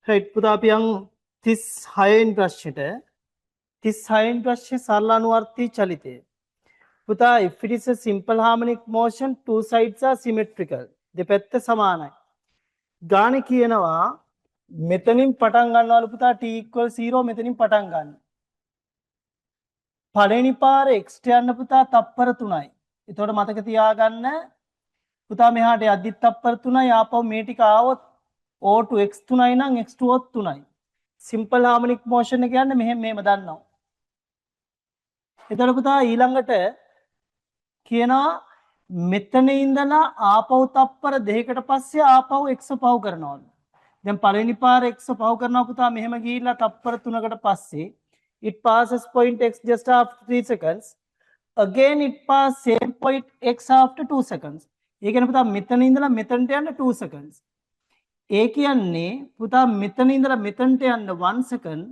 right පුතා අපි යන් 36 වෙනි ප්‍රශ්නෙට 36 වෙනි ප්‍රශ්නේ සරල අනුවර්තී චලිතය. පුතා if it is a simple harmonic motion two sides are symmetrical දෙපැත්ත සමානයි. ගානේ කියනවා මෙතනින් පටන් ගන්නවලු පුතා t = 0 මෙතනින් පටන් ගන්න. පළවෙනි පාර x ට යන්න පුතා තප්පර 3යි. එතකොට මතක තියාගන්න පුතා මෙහාට යද්දිත් තප්පර 3යි ආපහු මේ ටික ආවොත් O2 x 3යි නම් x2 3යි. simple harmonic motion එක කියන්නේ මෙහෙම දන්නවා. එතකොට පුතා ඊළඟට කියනවා මෙතන ඉඳලා ආපහු තප්පර දෙකකට පස්සේ ආපහු x පහු කරනවලු. දැන් පළවෙනි පාර x පහු කරනවා පුතා මෙහෙම ගිහිල්ලා තප්පර 3කට පස්සේ it passes point x just after 3 seconds again it passes same point x after 2 seconds. ඒ කියන්නේ පුතා මෙතන ඉඳලා මෙතනට යන්න 2 seconds. ඒ කියන්නේ පුතා මෙතන ඉඳලා මෙතනට යන්න 1 second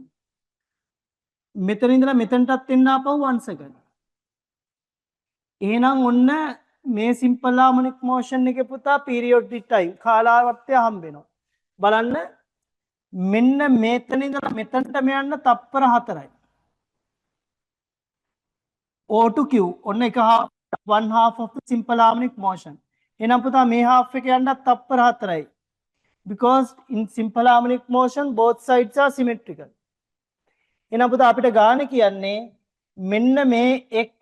මෙතන ඉඳලා මෙතනටත් එන්න ආපහු 1 second. එහෙනම් ඔන්න මේ simple harmonic motion එකේ පුතා periodic time කාලාවර්තය හම්බ වෙනවා. බලන්න මෙන්න මෙතන ඉඳලා මෙතනට යන්න තප්පර 4යි. O2 Q ඔන්න එක one half of the simple harmonic motion. එහෙනම් පුතා මේ half එක යන්නත් තප්පර 4යි. because in simple harmonic motion both sides are symmetrical. එහෙනම් පුතා අපිට ගානේ කියන්නේ මෙන්න මේ x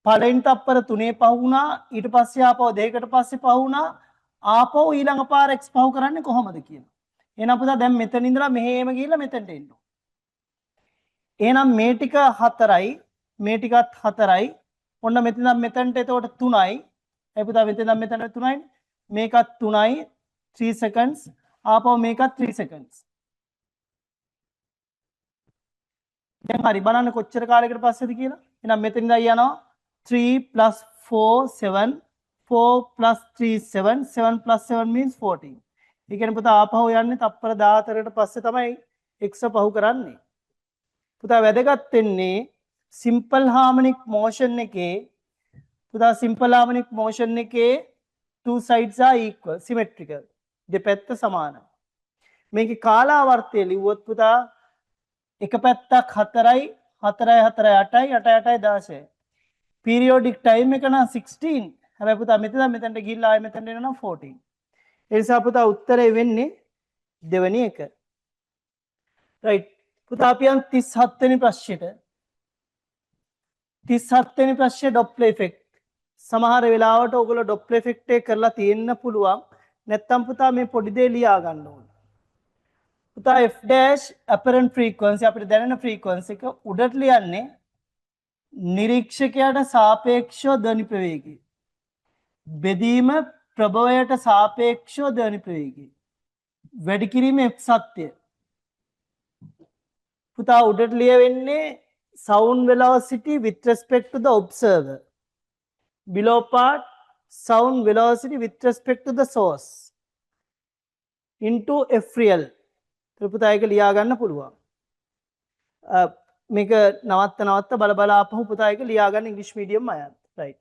පළවෙනි තප්පර 3 පහ වුණා ඊට පස්සේ ආපහු දෙකකට පස්සේ පහ වුණා ආපහු ඊළඟ පාර x පහ කරන්නේ කොහොමද කියලා. එහෙනම් පුතා දැන් මෙතන ඉඳලා මෙහෙම ගිහිල්ලා මෙතනට එන්න. එහෙනම් මේ ටික 4යි මේ ටිකත් 4යි ඔන්න මෙතන මෙතනට එතකොට 3යි. ඒ පුතා මෙතන මෙතන 3යි මේකත් 3යි 3 seconds ආපහු මේකත් 3 seconds. දැන් හරි බලන්න කොච්චර කාලයකට පස්සේද කියලා. එහෙනම් මෙතන ඉඳලා යනවා 3 plus 4 7 4 plus 3 7 7 plus 7 means 14. ඒ කියන්නේ පුතා ආපහු යන්නේ තප්පර 14කට පස්සේ තමයි x පහු කරන්නේ. පුතා වැදගත් වෙන්නේ simple harmonic motion එකේ පුතා simple harmonic motion එකේ two sides are equal symmetrical දෙපැත්ත සමානයි. මේකේ කාලාවර්තය ලිව්වොත් පුතා එක පැත්තක් 4යි 4යි 4යි 8යි 8යි 8යි 16යි. periodic time එක නම් 16. හැබැයි පුතා මෙතනට ගිහිල්ලා ආයෙ මෙතනට එනවා 14. ඒ නිසා පුතා උත්තරේ වෙන්නේ දෙවෙනි එක. right පුතා අපි යන් 37 වෙනි ප්‍රශ්නෙට. 37 වෙනි ප්‍රශ්නේ Doppler effect. සමහර වෙලාවට ඔයගොල්ලෝ Doppler effect එක කරලා තියෙන්න පුළුවන්. නැත්තම් පුතා මේ පොඩි දේ ලියා ගන්න ඕනේ. පුතා f dash apparent frequency අපිට දැනෙන frequency එක උඩට ලියන්නේ නිරීක්ෂකයාට සාපේක්ෂව ධ්වනි ප්‍රවේගය. බෙදීම ප්‍රභවයට සාපේක්ෂව ධ්වනි ප්‍රවේගය. වැඩි කිරීම f සත්‍ය. පුතා උඩට ලියවෙන්නේ sound velocity with respect to the observer. Below part sound velocity with respect to the source into f real. පුතා ඒක ලියා ගන්න පුළුවන්. මේක නවත්ත බල බල ආපහු පුතා ඒක ලියා ගන්න ඉංග්‍රීසි මීඩියම් අයත්. right.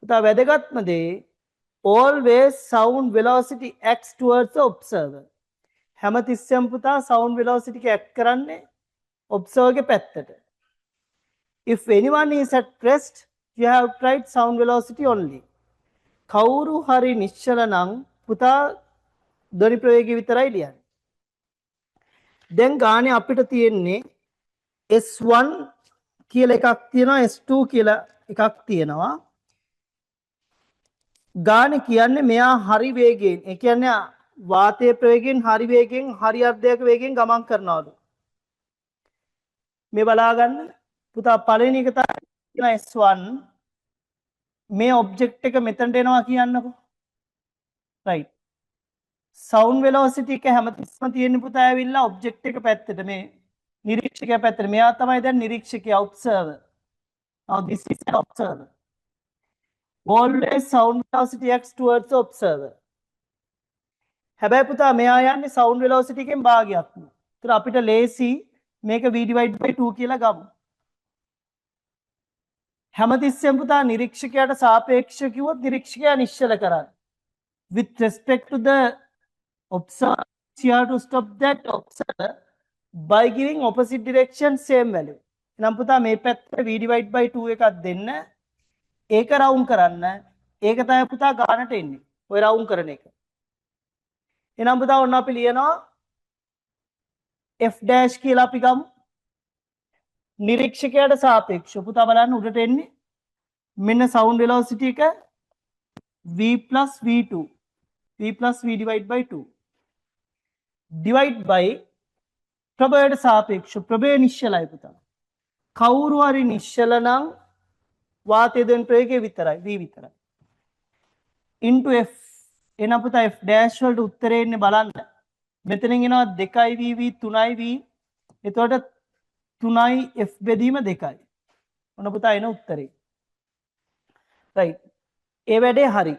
පුතා වැදගත්ම දේ always sound velocity acts towards the observer. හැමතිස්සෙම පුතා sound velocity එක act කරන්නේ observer ගේ පැත්තට. If anyone is at rest, you have tried sound velocity only. කවුරු හරි නිශ්චල නම් පුතා ධ්වනි ප්‍රවේගය විතරයි ලියන්නේ. දැන් ගානේ අපිට තියෙන්නේ S1 කියලා එකක් තියෙනවා, S2 කියලා එකක් තියෙනවා. ගානේ කියන්නේ මෙයා හරි වේගයෙන්, ඒ කියන්නේ වාතයේ ප්‍රවේගයෙන් හරි වේගයෙන් හරි අර්ධයක වේගයෙන් ගමන් කරනවලු. මේ බලා ගන්න පුතා පළවෙනි එක තමයි S1 මේ ඔබ්ජෙක්ට් එක මෙතනට එනවා කියන්නකෝ. right. sound velocity එක හැමතිස්සම තියෙන පුතා ඇවිල්ලා ඔබ්ජෙක්ට් එක පැත්තට මේ නිරීක්ෂකයා පැත්තට. මෙයා තමයි දැන් නිරීක්ෂකයා observer. now this is an observer. always sound velocity acts towards the observer. හැබැයි පුතා මෙයා යන්නේ sound velocity එකෙන් භාගයක්. ඒතර අපිට ලේසි මේක v divide by 2 කියලා ගමු. හැමතිස්සෙම පුතා නිරීක්ෂකයාට සාපේක්ෂව කිව්වොත් නිරීක්ෂකයා නිශ්චල කරන්න. with respect to the observer, you have to stop that observer by giving opposite direction same value. එනම් පුතා මේ පැත්තට v divide by 2 එකක් දෙන්න. ඒක රවුන්ඩ් කරන්න. ඒක තමයි පුතා ගානට එන්නේ. ඔය රවුන්ඩ් කරන එක. එනම් පුතා ඔන්න අපි ලියනවා f dash කියලා අපි ගමු. නිරීක්ෂකයාට සාපේක්ෂව පුතා බලන්න උඩට එන්නේ මෙන්න sound velocity එක v plus v2 v plus v divide by 2 divide by ප්‍රභවයට සාපේක්ෂව ප්‍රභවය නිශ්චලයි පුතා. කවුරු හරි නිශ්චල නම් වාතයේ දෙන ප්‍රවේගය විතරයි v විතරයි. into f එන පුතා f dash වලට උත්තරේ එන්නේ බලන්න. මෙතනින් එනවා 2යි v 3යි v. එතකොට 3යි f බෙදීම 2යි. ඔන්න පුතා එන උත්තරේ. right. ඒ වැඩේ හරි.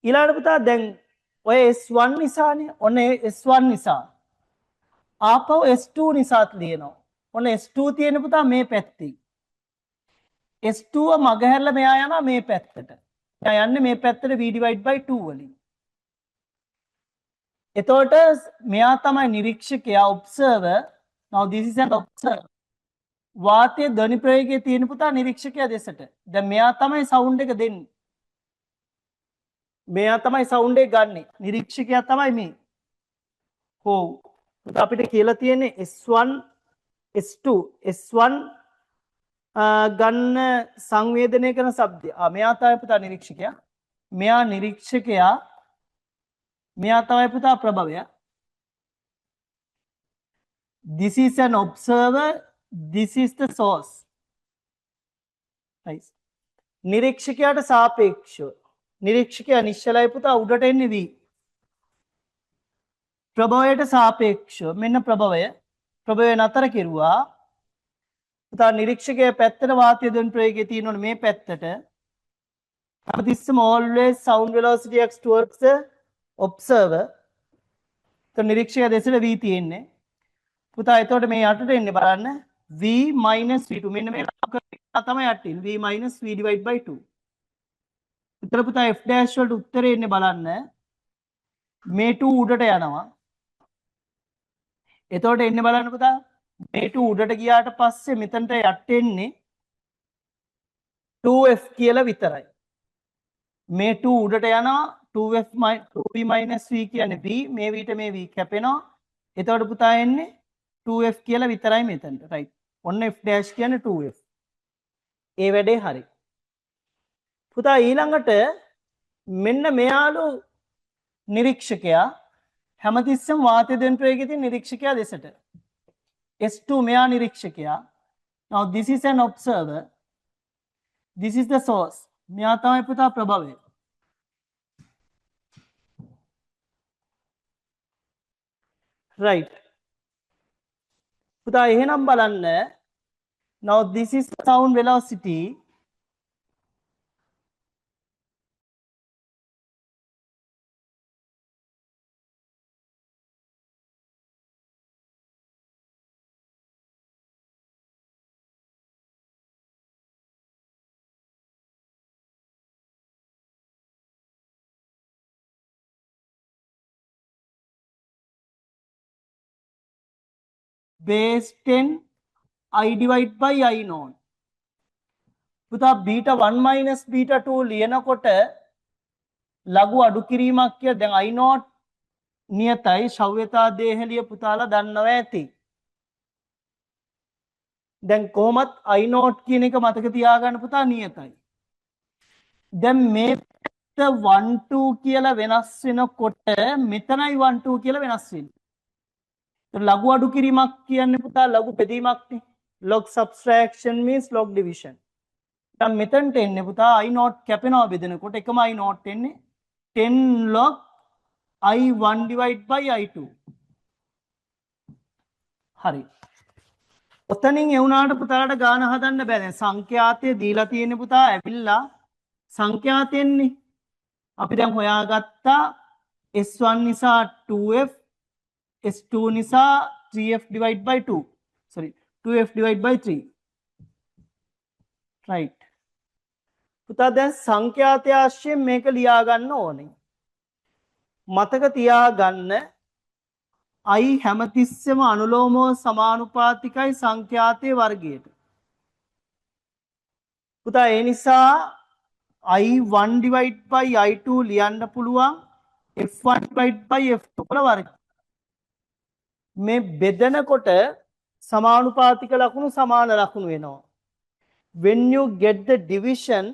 ඊළඟට පුතා දැන් ඔය S1 නිසානේ. ඔන්න S1 නිසා. ආපහු S2 නිසාත් ලියනවා. ඔන්න S2 තියෙන පුතා මේ පැත්තේ. S2 මගහැරලා මෙයා යනවා මේ පැත්තට. එයා යන්නේ මේ පැත්තට v divide by 2 වලින්. එතකොට මෙයා තමයි නිරීක්ෂකයා observer. now this is an observer. වාතයේ ධ්වනි ප්‍රවේගයේ තියෙන පුතා නිරීක්ෂකයා දෙසට. දැන් මෙයා තමයි sound එක දෙන්නේ. මෙයා තමයි sound එක ගන්නෙ. නිරීක්ෂකයා තමයි මේ. හෝ අපිට කියලා තියෙන්නේ S1 S2 S1 ගන්න සංවේදනය කරන ශබ්දය. මෙයා තමයි පුතා නිරීක්ෂකයා. මෙයා නිරීක්ෂකයා. මෙයා තමයි පුතා ප්‍රභවය. this is an observer, this is the source. nice. නිරීක්ෂකයාට සාපේක්ෂව නිරීක්ෂකයා නිශ්චලයි පුතා උඩට එන්නේ v. ප්‍රභවයට සාපේක්ෂව මෙන්න ප්‍රභවය නතර කෙරුවා. පුතා නිරීක්ෂකයා පැත්තට වාතය දෙන ප්‍රවේගය තියෙනවනේ මේ පැත්තට. හැමතිස්සෙම always sound velocity acts towards the observer. તો නිරීක්ෂකයා දෙසට v තියෙන්නේ. පුතා එතකොට මේ යටට එන්නේ බලන්න v minus v2 මෙන්න මේ තමයි යටින් v minus v divide by 2. උත්තර පුතා f dash වලට උත්තරේ එන්නේ බලන්න මේ 2 උඩට යනවා. එතකොට එන්නේ බලන්න පුතා මේ 2 උඩට ගියාට පස්සේ මෙතනට යට එන්නේ 2f කියලා විතරයි. මේ 2 උඩට යනවා 2f 2v minus v කියන්නේ v මේ v ට මේ v කැපෙනවා. එතකොට පුතා එන්නේ 2f කියලා විතරයි මෙතනට. right. ඔන්න f dash කියන්නේ 2f. ඒ වැඩේ හරි. පුතා ඊළඟට මෙන්න මෙයාලු නිරීක්ෂකයා හැමතිස්සෙම වාතය දෙන ප්‍රවේගයේ තියෙන නිරීක්ෂකයා දෙසට. S2 මෙයා නිරීක්ෂකයා. now this is an observer. this is the source. මෙයා තමයි පුතා ප්‍රභවය. right. පුතා එහෙනම් බලන්න now this is sound velocity. base 10 I divide by I naught. පුතා beta 1 minus beta 2 ලියනකොට ලඝු අඩු කිරීමක් කිය දැන් I naught නියතයි ශව්‍යතා දේහලිය පුතාලා දන්නවා ඇති. දැන් කොහොමත් I naught කියන එක මතක තියාගන්න පුතා නියතයි. දැන් මේ 1 2 කියලා වෙනස් වෙනකොට මෙතනයි 1 2 කියලා වෙනස් වෙන්නේ. ලඝු අඩු කිරීමක් කියන්නේ පුතා ලඝු බෙදීමක්නේ. log subtraction means log division. දැන් මෙතනට එන්නේ පුතා I naught කැපෙනවා බෙදනකොට එකම I naught එන්නේ 10 log I1 divide by I2. හරි. ඔතනින් එවුනාට පුතාලට ගාන හදන්න බෑ. දැන් සංඛ්‍යාතය දීලා තියෙන්නේ පුතා ඇවිල්ලා සංඛ්‍යාතයෙන්නේ. අපි දැන් හොයාගත්තා S1 නිසා 2f S2 නිසා 3f divide by 2. Sorry 2f divide by 3. Right. පුතා දැන් සංඛ්‍යාතය ආශ්‍රයෙන් මේක ලියා ගන්න ඕනේ. මතක තියාගන්න I හැමතිස්සෙම අනුලෝමව සමානුපාතිකයි සංඛ්‍යාතයේ වර්ගයට. පුතා ඒ නිසා I1 divide by I2 ලියන්න පුළුවන් F1 divide by F2 වල වර්ගය. මේ බෙදනකොට සමානුපාතික ලකුණු සමාන ලකුණු වෙනවා. When you get the division,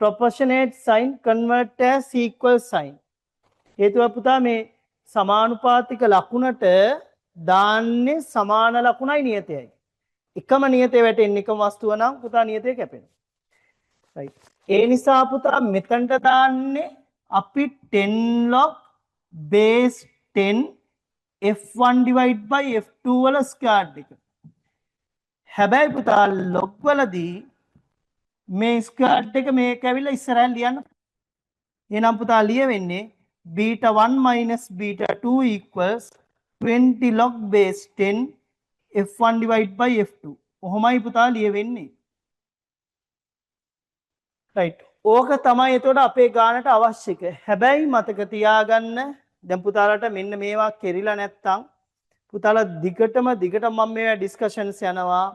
proportionate sign convert as equal sign. හේතුව පුතා මේ සමානුපාතික ලකුණට දාන්නේ සමාන ලකුණයි නියතයයි. එකම නියතේ වැටෙන්නේ එකම වස්තුව නම් පුතා නියතේ කැපෙනවා. right. ඒ නිසා පුතා මෙතනට දාන්නේ අපි 10 log base 10 F1 divide by F2 වල ස්ක්වයර් එක. හැබැයි පුතා log වලදී මේ ස්ක්වයර් එක මේක ඇවිල්ලා ඉස්සරහින් ලියන්න. එහෙනම් පුතා ලියවෙන්නේ beta 1 minus beta 2 equals 20 log base 10 F1 divide by F2. ඔහොමයි පුතා ලියවෙන්නේ. right. ඕක තමයි එතකොට අපේ ගානට අවශ්‍ය එක. හැබැයි මතක තියාගන්න දැන් පුතාලට මෙන්න මේවා කෙරිලා නැත්තම් පුතාලා දිගටම මම මේවා ඩිස්කෂන්ස් යනවා.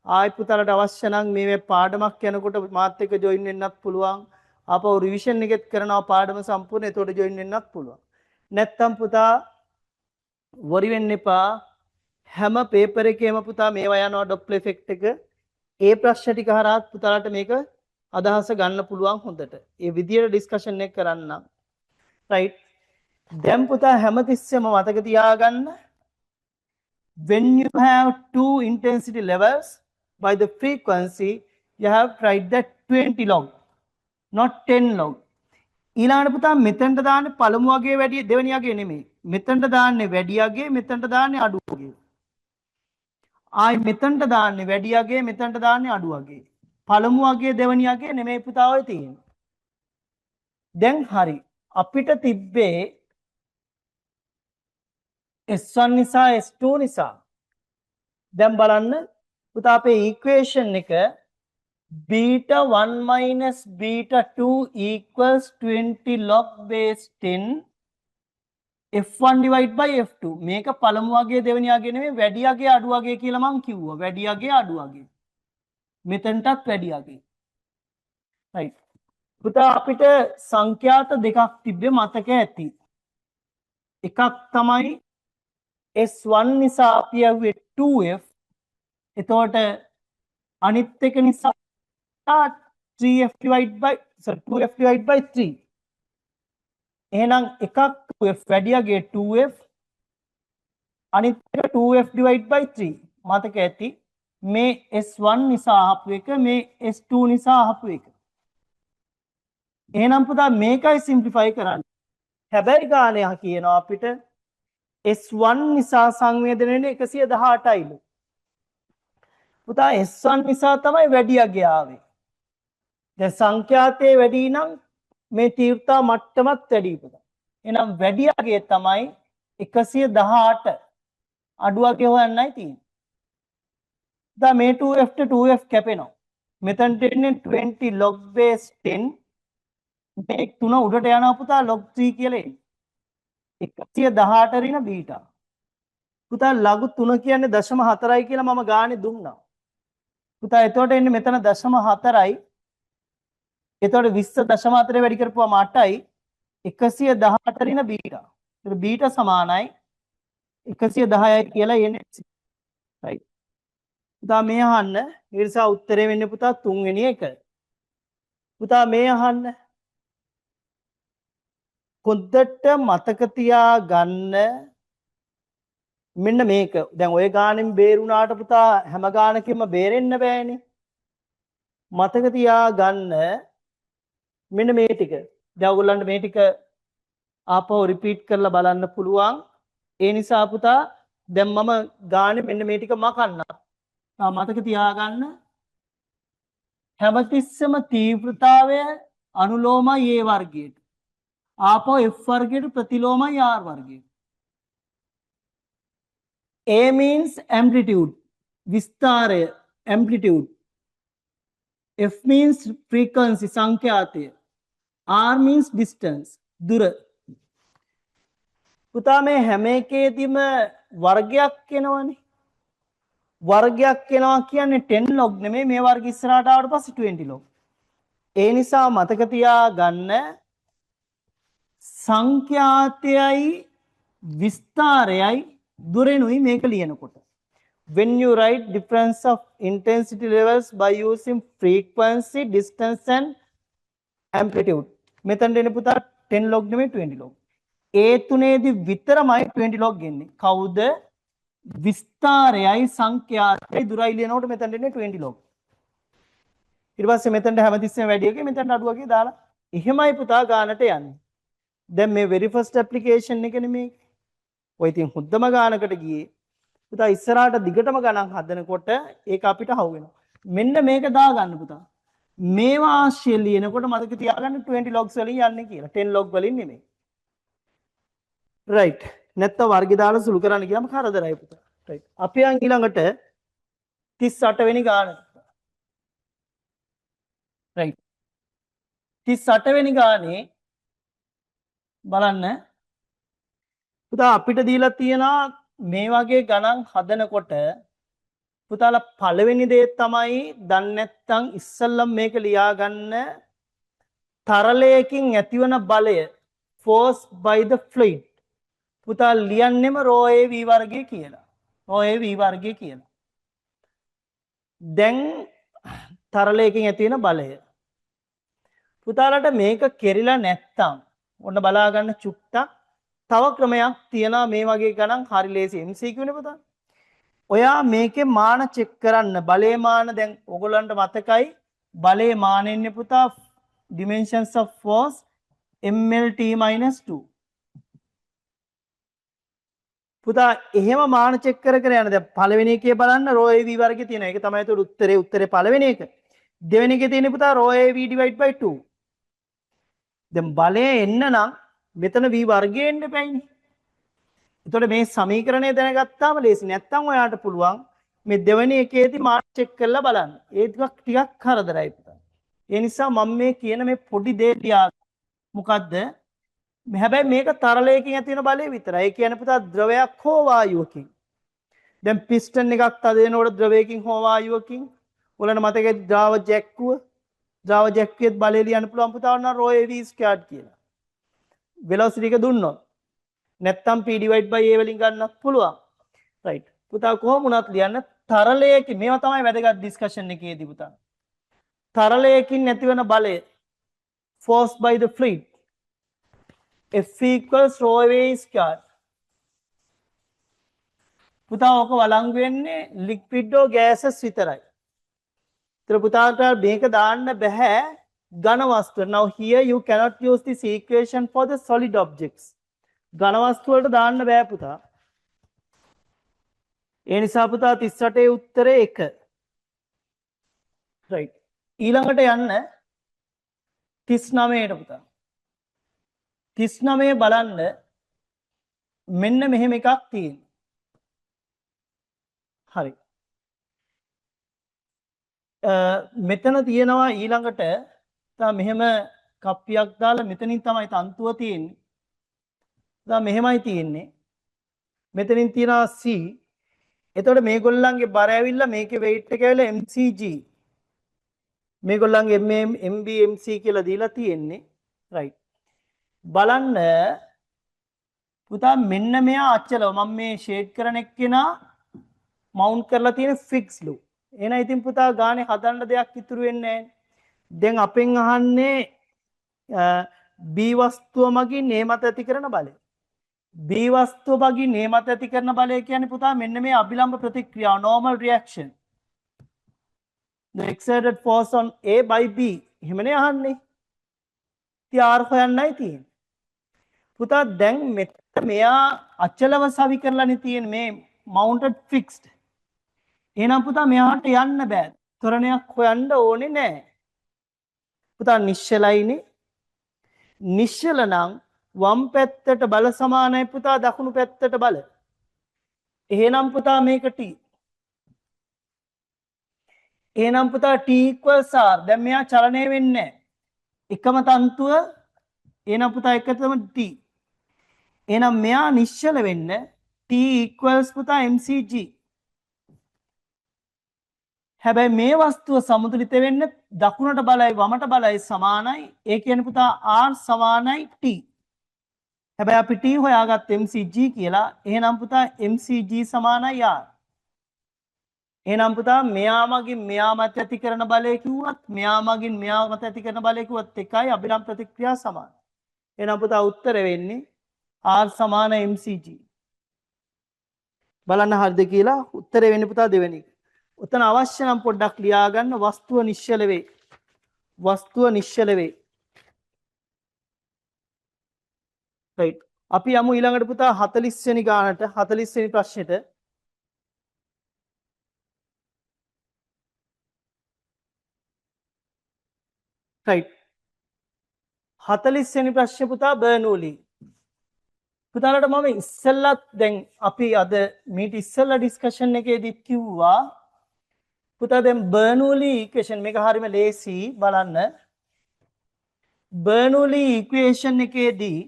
ආයි පුතාලට අවශ්‍ය නම් මේ පාඩමක් යනකොට මාත් එක්ක ජොයින් වෙන්නත් පුළුවන්. ආපහු රිවිෂන් එකෙත් කරනවා පාඩම සම්පූර්ණ එතකොට ජොයින් වෙන්නත් පුළුවන්. නැත්තම් පුතා වරි වෙන්න එපා. හැම පේපර් එකේම පුතා මේවා යනවා ඩොප්ලර් ඉෆෙක්ට් එක. ඒ ප්‍රශ්න ටික හරහා පුතාලට මේක අදහස ගන්න පුළුවන් හොඳට. ඒ විදියට ඩිස්කෂන් එක කරන්නම්. right. දැන් පුතා හැමතිස්සෙම මතක තියාගන්න when you have two intensity levels by the frequency you have tried that 20 log not 10 log. ඊළඟට පුතා මෙතනට දාන්නේ පළමු අගේ වැඩි දෙවෙනි අගේ නෙමෙයි. මෙතනට දාන්නේ වැඩි අගේ මෙතනට දාන්නේ අඩු අගේ. ආයි මෙතනට දාන්නේ වැඩි අගේ මෙතනට දාන්නේ අඩු අගේ. පළමු අගේ දෙවෙනි අගේ නෙමෙයි පුතා ඔය තියෙන්නේ. දැන් හරි. අපිට තිබ්බේ S1 නිසා S2 නිසා. දැන් බලන්න පුතා අපේ ඉක්වේෂන් එක beta 1 minus beta 2 equals 20 log base 10 F1 divide by F2. මේක පළමු අගේ දෙවෙනි අගේ නෙමෙයි වැඩි අගේ අඩු අගේ කියලා මං කිව්වා. වැඩි අගේ අඩු අගේ. මෙතනටත් වැඩි අගේ. right. පුතා අපිට සංඛ්‍යාත දෙකක් තිබ්බේ මතක ඇති. එකක් තමයි S1 නිසා අපි යවුවේ 2f. එතකොට අනිත් එක නිසා 3f divide by 2f divide by 3. එහෙනම් එකක් 2f වැඩි අගේ 2f අනිත් එක 2f divide by 3. මතක ඇති මේ S1 නිසා ආපු එක මේ S2 නිසා ආපු එක. එහෙනම් පුතා මේකයි සිම්ප්ලිෆයි කරන්න. හැබැයි ගානය කියනවා අපිට S1 නිසා සංවේදනය වෙන්නේ 118යිලු. පුතා S1 නිසා තමයි වැඩි අගේ ආවේ. දැන් සංඛ්‍යාතයේ වැඩි නම් මේ තීව්‍රතා මට්ටමත් වැඩි පුතා. එහෙනම් වැඩි අගේ තමයි 118. අඩු අගේ හොයන්නයි තියෙන්නේ. දැන් මේ 2f ට 2f කැපෙනවා. මෙතනට එන්නේ 20 log base 10 මේ 3 උඩට යනවා පුතා log 3 කියලා එන්නේ. 118 රින බීටා. පුතා ලඝු 3 කියන්නේ 0.4යි කියලා මම ගානේ දුන්නා. පුතා එතකොට එන්නේ මෙතන 0.4යි. එතකොට 20.4 වැඩි කරපුවාම 8යි. 118 රින බීටා. ඒක බීටා සමානයි 110යි කියලා එන්නේ. right. පුතා මේ අහන්න. ඒ නිසා උත්තරේ වෙන්නේ පුතා 3 වෙනි එක. පුතා මේ අහන්න. පොද්දට මතක තියා ගන්න මෙන්න මේක. දැන් ඔය ගානෙන් බේරුණාට පුතා හැම ගානකින්ම බේරෙන්න බෑනේ. මතක තියා ගන්න මෙන්න මේ ටික. දැන් ඔයගොල්ලන්ට මේ ටික ආපහු රිපීට් කරලා බලන්න පුළුවන්. ඒ නිසා පුතා දැන් මම ගානේ මෙන්න මේ ටික මකන්න. මතක තියාගන්න හැමතිස්සෙම තීව්‍රතාවය අනුලෝමයි A වර්ගයට. ආපහු F වර්ගයට ප්‍රතිලෝමයි R වර්ගයට. A means amplitude, විස්තාරය, amplitude. F means frequency, සංඛ්‍යාතය. R means distance, දුර. පුතා මේ හැම එකේදීම වර්ගයක් එනවනේ. වර්ගයක් එනවා කියන්නේ 10 log නෙමෙයි, මේ වර්ග ඉස්සරහට ආවට පස්සේ 20 log. ඒ නිසා මතක තියාගන්න සංඛ්‍යාතයයි විස්තාරයයි දුරෙනුයි මේක ලියනකොට. When you write difference of intensity levels by using frequency, distance and amplitude. මෙතන දෙන්න පුතා 10 log නෙමෙයි 20 log. ඒ තුනේදී විතරමයි 20 log එන්නේ. කවුද? විස්තාරයයි සංඛ්‍යාතයයි දුරයි ලියනකොට මෙතන දෙන්නේ 20 log. ඊට පස්සේ මෙතනට හැමතිස්සෙම වැඩි එකේ මෙතනට අඩු එකේ දාලා එහෙමයි පුතා ගානට යන්නේ. දැන් මේ very first application එකනේ මේක. ඔය ඉතින් හොද්දම ගානකට ගියේ. පුතා ඉස්සරහට දිගටම ගණන් හදනකොට ඒක අපිට හවු වෙනවා. මෙන්න මේක දාගන්න පුතා. මේවා ආශ්‍රය ලියනකොට මතක තියාගන්න 20 logs වලින් යන්නේ කියලා. 10 log වලින් නෙමෙයි. right. නැත්නම් වර්ගය දාලා සුළු කරන්න ගියාම කරදරයි පුතා. right. අපි යන් ඊළඟට 38 වෙනි ගානට. right. 38 වෙනි ගානේ බලන්න පුතා අපිට දීලා තියෙනවා මේ වගේ ගණන් හදනකොට පුතාලා පළවෙනි දේ තමයි දන්නේ නැත්නම් ඉස්සෙල්ලම මේක ලියා ගන්න තරලයකින් ඇතිවන බලය force by the fluid පුතා ලියන්නෙම rho a v වර්ගය කියලා. rho a v වර්ගය කියලා. දැන් තරලයකින් ඇති වෙන බලය පුතාලට මේක කෙරිලා නැත්නම් ඔන්න බලා ගන්න චුට්ටක් තව ක්‍රමයක් තියෙනවා මේ වගේ ගණන් හරි ලේසි MCQ නේ පුතා. ඔයා මේකේ මාන චෙක් කරන්න බලේ මාන දැන් ඔයගොල්ලන්ට මතකයි බලේ මාන ඉන්නේ පුතා dimensions of force mlt-2 පුතා එහෙම මාන චෙක් කර කර යන දැන් පළවෙනි එකේ බලන්න rho av වර්ගය තියෙනවා. ඒක තමයි ඒතර උත්තරේ පළවෙනි එක. දෙවෙනි එකේ තියෙන්නේ පුතා rho av divide by 2. දැන් බලය එන්න නම් මෙතන v වර්ගය එන්න බෑනේ. එතකොට මේ සමීකරණය දැනගත්තාම ලේසි. නැත්තම් ඔයාට පුළුවන් මේ දෙවෙනි එකේදී මාක් චෙක් කරලා බලන්න. ඒ ටිකක් කරදරයි පුතා. ඒ නිසා මම මේ කියන මේ පොඩි දේ ලියා මොකද්ද? හැබැයි මේක තරලයකින් ඇති වෙන බලය විතරයි. ඒ කියන්නේ පුතා ද්‍රවයක් හෝ වායුවකින්. දැන් පිස්ටන් එකක් තද වෙනකොට ද්‍රවයකින් හෝ වායුවකින් ඔයාලට මතකයි ද්‍රව ජැක්කුවෙත් බලය ලියන්න පුළුවන් පුතා වුණා rho av squared කියලා. velocity එක දුන්නොත් නැත්තම් p divide by a වලින් ගන්නත් පුළුවන්. right. පුතා කොහොම වුණත් ලියන්න තරලයකින් මේවා තමයි වැදගත් ඩිස්කෂන් එකේදී පුතා. තරලයකින් නැතිවන බලය force by the fluid F equals rho a squared. පුතා ඔක වළංගු වෙන්නේ liquid or gases විතරයි. ඒතර පුතාට මේක දාන්න බෑ ඝන වස්තු. Now here you cannot use this equation for the solid objects. ඝන වස්තු වලට දාන්න බෑ පුතා. ඒ නිසා පුතා 38 උත්තරේ 1. right. ඊළඟට යන්න 39ට පුතා. 39 බලන්න මෙන්න මෙහෙම එකක් තියෙනවා. හරි. මෙතන තියෙනවා ඊළඟට මෙහෙම කප්පියක් දාලා මෙතනින් තමයි තන්තුව තියෙන්නේ. මෙහෙමයි තියෙන්නේ. මෙතනින් තියනවා C. එතකොට මේගොල්ලන්ගේ බර ඇවිල්ලා මේකේ weight එක ඇවිල්ලා mcg. මේගොල්ලන්ගේ mb mc කියලා දීලා තියෙන්නේ. right. බලන්න පුතා මෙන්න මෙයා අච්චලව මම මේ ෂේඩ් කරන එක්කෙනා මවුන්ට් කරලා තියෙන ෆික්ස්ලු. එහෙනම් ඉතින් පුතා ගානේ හදන්න දෙයක් ඉතුරු වෙන්නේ නැහැ. දැන් අපෙන් අහන්නේ B වස්තුව මගින් A මත ඇති කරන බලය. B වස්තුව මගින් A මත ඇති කරන බලය කියන්නේ පුතා මෙන්න මේ අභිලම්බ ප්‍රතික්‍රියාව normal reaction. The exerted force on A by B. එහෙමනේ අහන්නේ. ඉතින් R හොයන්නයි තියෙන්නේ. පුතා දැන් මෙයා අචලව සවි කරලානේ තියෙන්නේ මේ mounted fixed. එහෙනම් පුතා මෙයාට යන්න බෑ. ත්වරණයක් හොයන්න ඕනේ නෑ. පුතා නිශ්චලයිනේ. නිශ්චල නම් වම් පැත්තට බල සමානයි පුතා දකුණු පැත්තට බල. එහෙනම් පුතා මේක T. එහෙනම් පුතා T equals R. දැන් මෙයා චලනය වෙන්නේ නැහැ. එකම තන්තුව එහෙනම් පුතා එකතම T. එහෙනම් මෙයා නිශ්චල වෙන්න T equals පුතා mcg. හැබැයි මේ වස්තුව සමතුලිත වෙන්න දකුණට බලයි වමට බලයි සමානයි. ඒ කියන්නේ පුතා R සමානයි T. හැබැයි අපි T හොයාගත්ත mcg කියලා. එහෙනම් පුතා mcg සමානයි R. එහෙනම් පුතා මෙයා මගින් මෙයා මත ඇති කරන බලය කිව්වත් මෙයා මගින් මෙයා මත ඇති කරන බලය කිව්වත් එකයි අභිලම්බ ප්‍රතික්‍රියා සමාන. එහෙනම් පුතා උත්තර වෙන්නේ R සමාන mcg. බලන්න හරිද කියලා. උත්තරේ වෙන්නේ පුතා දෙවෙනි එක. උතන අවශ්‍ය නම් පොඩ්ඩක් ලියා ගන්න. වස්තුව නිශ්චල වේ. වස්තුව නිශ්චල වේ. right. අපි යමු ඊළඟට පුතා 40 වෙනි ගානට 40 වෙනි ප්‍රශ්නෙට. right. 40 වෙනි ප්‍රශ්නේ පුතා බර්නූලි. පුතාලට මම ඉස්සෙල්ලත් දැන් අපි අද මීට ඉස්සෙල්ලා ඩිස්කෂන් එකේදී කිව්වා පුතා දැන් බර්නූලි ඉක්වේෂන් මේක හරියම ලේසි බලන්න. බර්නූලි ඉක්වේෂන් එකේදී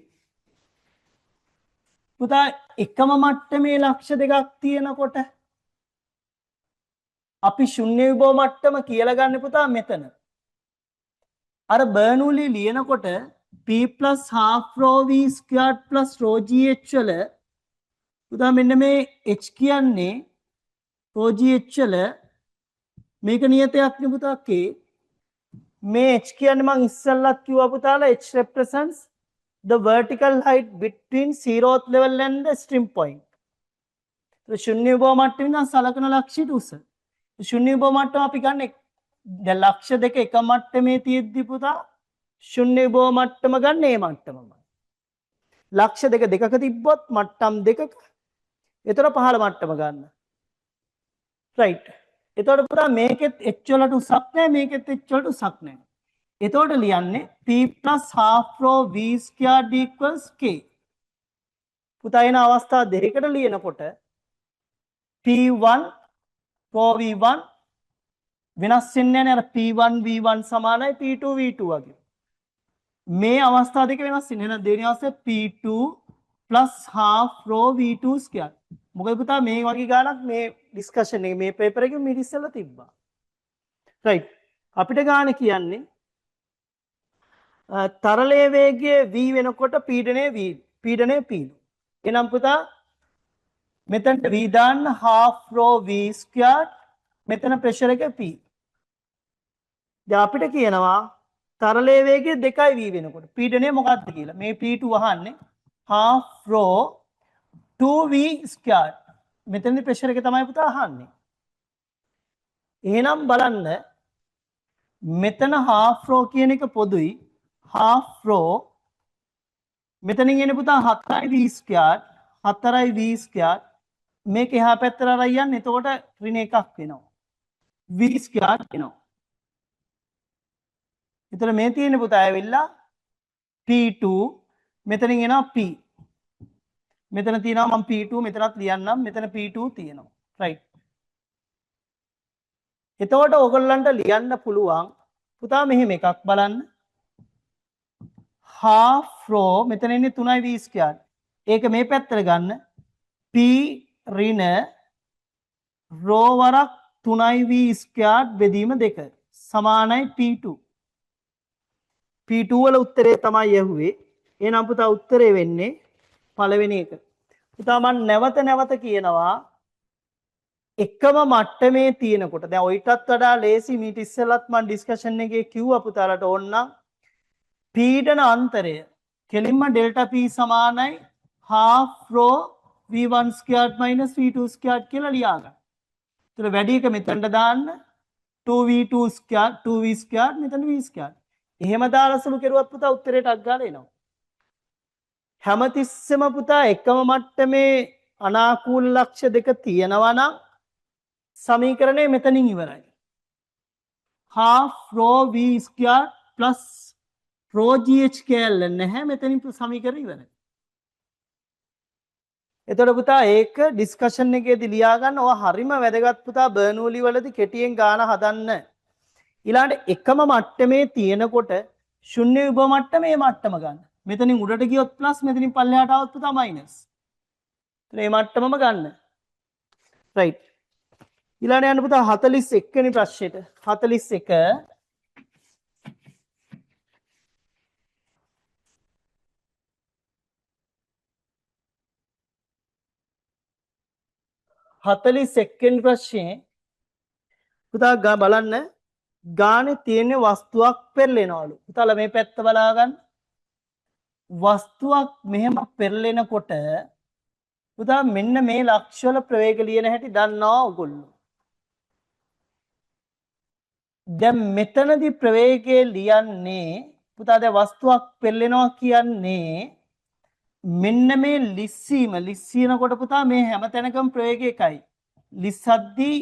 පුතා එකම මට්ටමේ ලක්ෂ දෙකක් තියෙනකොට අපි ශුන්‍ය විභව මට්ටම කියලා ගන්න පුතා මෙතන. අර බර්නූලි ලියනකොට p plus half rho v squared plus rho gh වල පුතා මෙන්න මේ h කියන්නේ rho gh වල මේක නියතයක් නේ පුතා k. මේ h කියන්නේ මං ඉස්සෙල්ලත් කිව්වා පුතාලා h represents the vertical height between 0th level and the stream point. ශුන්‍ය විභව මට්ටමේ ඉඳන් සලකන ලක්ෂයට උස. ශුන්‍ය විභව මට්ටම අපි ගන්න දැන් ලක්ෂ දෙක එක මට්ටමේ තියෙද්දි පුතා ශුන්‍ය විභව මට්ටම ගන්න මේ මට්ටමම. ලක්ෂ දෙක දෙකක තිබ්බොත් මට්ටම් දෙකක එතන පහළ මට්ටම ගන්න. right. එතකොට පුතා මේකෙත් h වලට උසක් නැහැ මේකෙත් h වලට උසක් නැහැ. එතකොට ලියන්නේ p plus half rho v squared equals k. පුතා එන අවස්ථා දෙකකට ලියනකොට p1 rho v1 වෙනස් වෙන්නේ නැහැ. අර p1 v1 සමානයි p2 v2 වගේ. මේ අවස්ථා දෙක වෙනස් වෙන්නේ. එහෙනම් දෙවෙනි අවස්ථාවේ p2 plus half rho v2 squared. මොකද පුතා මේ වගේ ගානක් මේ ඩිස්කෂන් එකේ මේ පේපර් එකේ මේ ඉස්සෙල්ලා තිබ්බා. right. අපිට ගාන කියන්නේ තරලයේ වේගය v වෙනකොට පීඩනය p. එහෙනම් පුතා මෙතනට v දාන්න half rho v squared මෙතන ප්‍රෙෂර් එක p. දැන් අපිට කියනවා තරලයේ වේගය 2යි v වෙනකොට පීඩනය මොකක්ද කියලා. මේ p2 අහන්නේ half rho 2v squared. මෙතනදී ප්‍රෙෂර් එක තමයි පුතා අහන්නේ. එහෙනම් බලන්න මෙතන half rho කියන එක පොදුයි. half rho මෙතනින් එන්නේ පුතා 7යි v squared 4යි v squared මේක එහා පැත්තට අරන් යන්න. එතකොට ඍණ එකක් වෙනවා. v squared වෙනවා. එතන මේ තියෙන පුතා ඇවිල්ලා p2 මෙතනින් එනවා p. මෙතන තියෙනවා මම p2 මෙතනත් ලියන්නම්. මෙතන p2 තියෙනවා. right. එතකොට ඕගොල්ලන්ට ලියන්න පුළුවන් පුතා මෙහෙම එකක් බලන්න. half rho මෙතන ඉන්නේ 3යි v squared. ඒක මේ පැත්තට ගන්න. p ඍණ රෝ වරක් 3v ස්ක්වයර්ඩ් බෙදීම 2 සමානයි p2. p2 වල උත්තරේ තමයි යහුවේ. එහෙනම් පුතා උත්තරේ වෙන්නේ පළවෙනි එක. පුතා මම නැවත කියනවා එකම මට්ටමේ තියෙනකොට දැන් ඔයිටත් වඩා ලේසි මීට ඉස්සෙල්ලත් මම ඩිස්කෂන් එකේ කිව්වා පුතාලට ඕනනම් පීඩන අන්තරය කෙලින්ම ඩෙල්ටා p සමානයි half rho v1 squared minus v2 squared කියලා ලියා ගන්න. ඒතර වැඩි එක මෙතනට දාන්න 2v2 squared 2v squared මෙතන v squared. එහෙම දාලා සුළු කෙරුවත් පුතා උත්තරයට අක් ගාලා එනවා. හැමතිස්සෙම පුතා එකම මට්ටමේ අනාකූල ලක්ෂ දෙක තියෙනවා නම් සමීකරණය මෙතනින් ඉවරයි. half rho v squared plus rho gh කැල්ල නැහැ මෙතනින් සමීකරණය ඉවරයි. එතකොට පුතා ඒක ඩිස්කෂන් එකේදී ලියා ගන්න. ඔය හරිම වැදගත් පුතා බර්නූලි වලදී කෙටියෙන් ගාන හදන්න. ඊළඟට එකම මට්ටමේ තියෙනකොට ශුන්‍ය විභව මට්ටමේ මට්ටම ගන්න. මෙතනින් උඩට ගියොත් ප්ලස් මෙතනින් පල්ලෙහාට આવොත් පුතා මයිනස්. මේ මට්ටමම ගන්න. රයිට්. ඊළඟට යන්න පුතා 41 වෙනි ප්‍රශ්නෙට. 41 41 ප්‍රශ්නේ පුතා බලන්න ගානේ තියෙන වස්තුවක් පෙරලෙනවලු. පුතාලා මේ පැත්ත බලා ගන්න. වස්තුවක් මෙහෙම පෙරලෙනකොට පුතා මෙන්න මේ ලක්ෂ වල ප්‍රවේග ලියන හැටි දන්නවා ඔයගොල්ලෝ. දැන් මෙතනදී ප්‍රවේගය ලියන්නේ පුතා දැන් වස්තුවක් පෙරලෙනවා කියන්නේ මෙන්න මේ ලිස්සීනකොට පුතා මේ හැමතැනකම ප්‍රවේගය එකයි. ලිස්සද්දී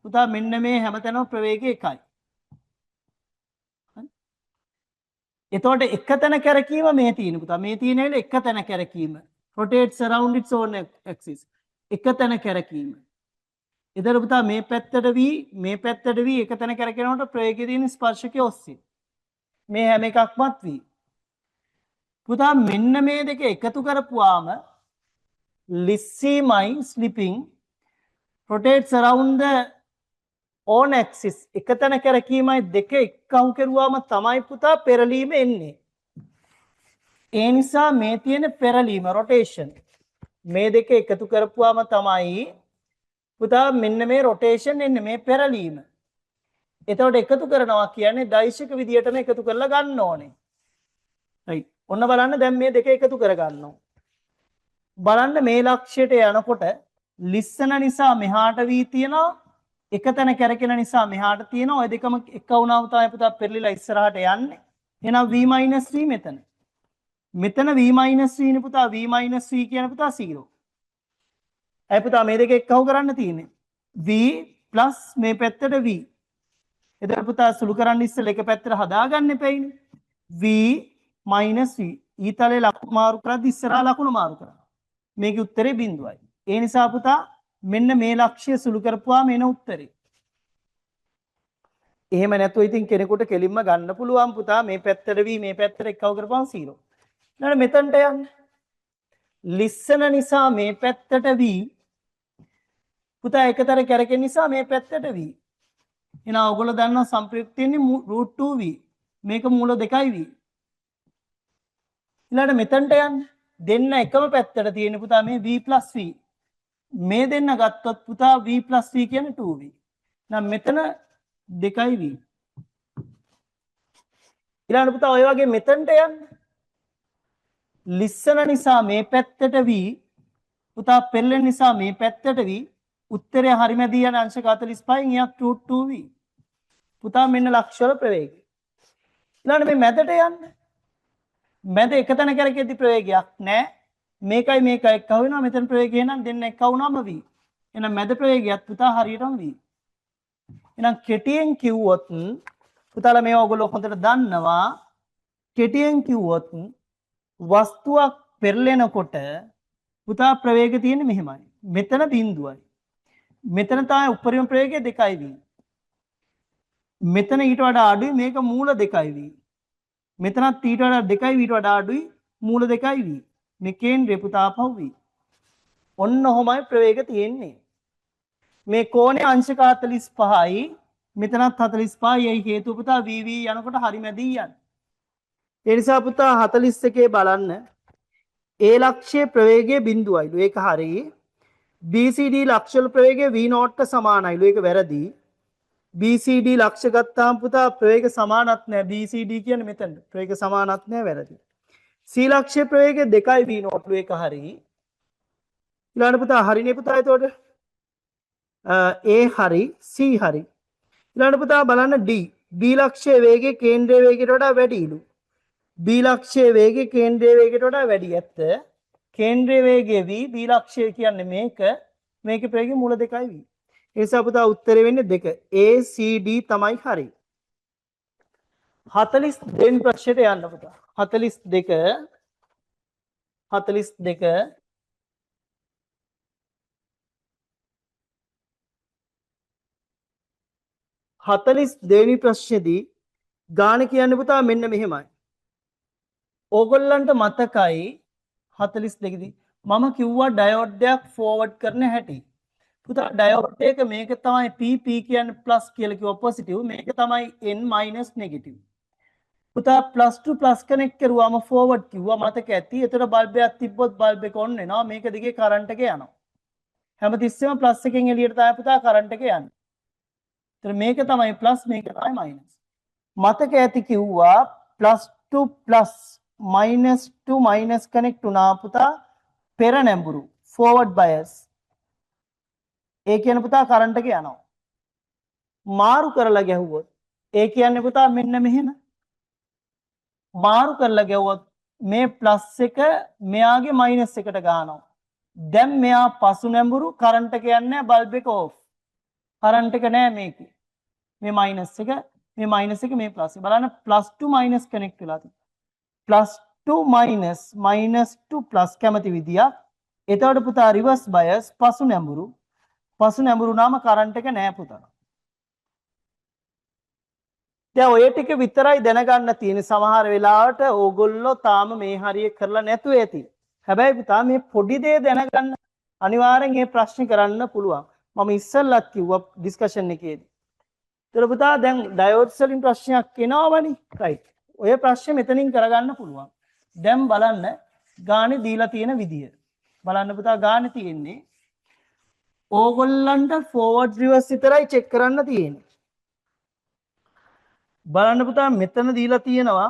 පුතා මෙන්න මේ හැමතැනම ප්‍රවේගය එකයි. එතකොට එක තැන කැරකීම මේ තියෙන පුතා මේ තියෙන වෙලේ එක තැන කැරකීම rotates around its own axis එක තැන කැරකීම. එතකොට පුතා මේ පැත්තට v මේ පැත්තට v එක තැන කැරකෙනකොට ප්‍රවේගය තියෙන ස්පර්ශකයේ ඔස්සේ මේ හැම එකක්මත් v. පුතා මෙන්න මේ දෙක එකතු කරපුවාම ලිස්සීමයි ස්ලිපින් rotates around the own axis එක තැන කැරකීමයි දෙක එක්කහු කරුවාම තමයි පුතා පෙරලීම එන්නේ. ඒ නිසා මේ තියෙන පෙරලීම rotation මේ දෙක එකතු කරපුවාම තමයි පුතා මෙන්න මේ rotation එන්නේ මේ පෙරලීම. එතකොට එකතු කරනවා කියන්නේ දෛශික විදියටම එකතු කරලා ගන්න ඕනේ. right. ඔන්න බලන්න දැන් මේ දෙක එකතු කර ගන්නවා. බලන්න මේ ලක්ෂයට යනකොට ලිස්සන නිසා මෙහාට v තියෙනවා එක තැන කැරකෙන නිසා මෙහාට තියෙනවා ඔය දෙකම එක වුණාම තමයි පුතා පෙරලිලා ඉස්සරහට යන්නේ. එහෙනම් v v මෙතන. මෙතන v v නේ පුතා v කියන පුතා 0. අය පුතා මේ දෙක එක්කව කරන්න තියෙන්නේ. v plus මේ පැත්තට v. එතකොට පුතා සුළු කරන්න ඉස්සෙල්ලා එක පැත්තට හදාගන්න එපැයිනේ. v minus v ඊතලේ ලකුණු මාරු කරද්දි ඉස්සරහා ලකුණු මාරු කරනවා. මේකේ උත්තරේ බිඳුවයි. ඒ නිසා පුතා මෙන්න මේ ලක්ෂ්‍ය සුළු කරපුවාම එන උත්තරේ. එහෙම නැතුව ඉතින් කෙනෙකුට කෙලින්ම ගන්න පුළුවන් පුතා මේ පැත්තට v මේ පැත්තට එක්කව කරපුවාම 0. ඊළඟ මෙතනට යන්න. ලිස්සන නිසා මේ පැත්තට v පුතා එකතර කැරකෙන නිසා මේ පැත්තට v. එහෙනම් ඔයගොල්ලෝ දන්නවා සම්ප්‍රයුක්තයන්නේ √2v. මේක මූල 2යි v. ඊළඟ මෙතනට යන්න. දෙන්න එකම පැත්තට තියෙන පුතා මේ v plus v. මේ දෙන්න ගත්තොත් පුතා v plus v කියන්නේ 2v. නම් මෙතන 2යි v. ඊළඟ පුතා ඔය වගේ මෙතනට යන්න. ලිස්සන නිසා මේ පැත්තට v පුතා පෙරලෙන නිසා මේ පැත්තට v උත්තරය හරිමැදී යන අංශක 45න් එයක් √2v. පුතා මෙන්න ලක්ෂ වල ප්‍රවේගය. ඊළඟ මේ මැදට යන්න. මැද එකතැන කැරකෙද්දි ප්‍රවේගයක් නැහැ. මේකයි මේකයි එක්ක වෙනවා මෙතන ප්‍රවේගය නම් දෙන්න එක්ක වුණාම v. එහෙනම් මැද ප්‍රවේගයත් පුතා හරියටම v. එහෙනම් කෙටියෙන් කිව්වොත් පුතාලා මේවා ඔයගොල්ලෝ හොඳට දන්නවා. කෙටියෙන් කිව්වොත් වස්තුවක් පෙරලෙනකොට පුතා ප්‍රවේගය තියෙන්නේ මෙහෙමයි. මෙතන බිඳුවයි. මෙතන තමයි උපරිම ප්‍රවේගය 2යි v. මෙතන ඊට වඩා අඩුයි මේක මූල 2යි v. මෙතනත් ඊට වඩා 2යි ඊට වඩා අඩුයි මූල 2යි v. මේ කේන්ද්‍රය පුතා පහු v. ඔන්න ඔහොමයි ප්‍රවේග තියෙන්නේ. මේ කෝණේ අංශක 45යි මෙතනත් 45යි. ඒ හේතුව පුතා VV යනකොට හරි මැදින් යන්නේ. ඒ නිසා පුතා 41 බලන්න. A ලක්ෂයේ ප්‍රවේගය බිඳුවයිලු. ඒක හරි. BCD ලක්ෂවල ප්‍රවේගය V0 ට සමානයිලු. ඒක වැරදි. BCD ලක්ෂ ගත්තාම පුතා ප්‍රවේග සමානත් නෑ. BCD කියන්නේ මෙතන. ප්‍රවේග සමානත් නෑ, වැරදි. C ලක්ෂයේ ප්‍රවේගය 2යි V0 ලු. ඒක හරි. ඊළඟට පුතා හරිනේ පුතා එතකොට. A හරි, C හරි. ඊළඟට පුතා බලන්න D. B ලක්ෂයේ වේගය කේන්ද්‍රීය වේගයට වඩා වැඩිලු. B ලක්ෂයේ වේගය කේන්ද්‍රීය වේගයට වඩා වැඩි. ඇත්ත. කේන්ද්‍රීය වේගය v, B ලක්ෂය කියන්නේ මේක. මේකේ ප්‍රවේගය මූල 2යි v. ඒ නිසා පුතා උත්තරේ වෙන්නේ 2. A C D තමයි හරි. 42 වෙනි ප්‍රශ්නෙට යන්න පුතා. 42 දෙවෙනි ප්‍රශ්නේදී ගාන කියන්නේ පුතා මෙන්න මෙහෙමයි. ඕගොල්ලන්ට මතකයි 42 දී මම කිව්වා ඩයෝඩ් එකක් ෆෝවර්ඩ් කරන හැටි. පුතා ඩයෝඩ් එක මේක තමයි PP කියන්නේ ප්ලස් කියලා කිව්ව පොසිටිව්. මේක තමයි N මයිනස් නෙගටිව්. පුතා ප්ලස් ටු ප්ලස් කනෙක්ට් කරුවාම ෆෝවර්ඩ් කිව්වා මතක ඇති. එතකොට බල්බ් එකක් තිබ්බොත් බල්බ් එක ඔන් වෙනවා. මේක දිගේ කරන්ට් එක යනවා. හැමතිස්සෙම ප්ලස් එකෙන් එළියට තමයි පුතා කරන්ට් එක යන්නේ. ඒතර මේක තමයි ප්ලස්, මේක තමයි මයිනස්. මතක ඇති කිව්වා ප්ලස් ටු ප්ලස් මයිනස් ටු මයිනස් කනෙක්ට් වුණා පුතා පෙර නැඹුරු ෆෝවර්ඩ් බයස්. ඒ කියන්නේ පුතා කරන්ට් එක යනවා. මාරු කරලා ගැහුවොත් ඒ කියන්නේ පුතා මෙන්න මෙහෙම. මාරු කරලා ගැහුවොත් මේ ප්ලස් එක මෙයාගේ මයිනස් එකට ගන්නවා. දැන් මෙයා පසු නැඹුරු කරන්ට් එක යන්නේ බල්බ් එක ඕෆ්. කරන්ට් එක නෑ මේකේ. මේ මයිනස් එක, මේ මයිනස් එක, මේ ප්ලස් එක. බලන්න ප්ලස් ටු මයිනස් කනෙක්ට් වෙලා තියෙනවා. ප්ලස් ටු මයිනස්, මයිනස් ටු ප්ලස් කැමති විදියක්. එතකොට පුතා රිවර්ස් බයස් පසු නැඹුරු. පසු නැඹුරු නාම කරන්ට් එක නෑ පුතා. දැන් ඔය ටික විතරයි දැනගන්න තියෙන. සමහර වෙලාවට ඕගොල්ලෝ තාම මේ හරිය කරලා නැතුව ඇති. හැබැයි පුතා මේ පොඩි දේ දැනගන්න අනිවාර්යෙන් මේ ප්‍රශ්නේ කරන්න පුළුවන්. මම ඉස්සෙල්ලත් කිව්වා ඩිස්කෂන් එකේදී. ඒතර පුතා දැන් ඩයෝඩ්ස් වලින් ප්‍රශ්නයක් එනවනේ. රයිට්. ඔය ප්‍රශ්නේ මෙතනින් කරගන්න පුළුවන්. දැන් බලන්න ගානේ දීලා තියෙන විදිය. බලන්න පුතා ගානේ තියෙන්නේ ඕගොල්ලන්ට ෆෝවර්ඩ් රිවර්ස් විතරයි චෙක් කරන්න තියෙන්නේ. බලන්න පුතා මෙතන දීලා තියෙනවා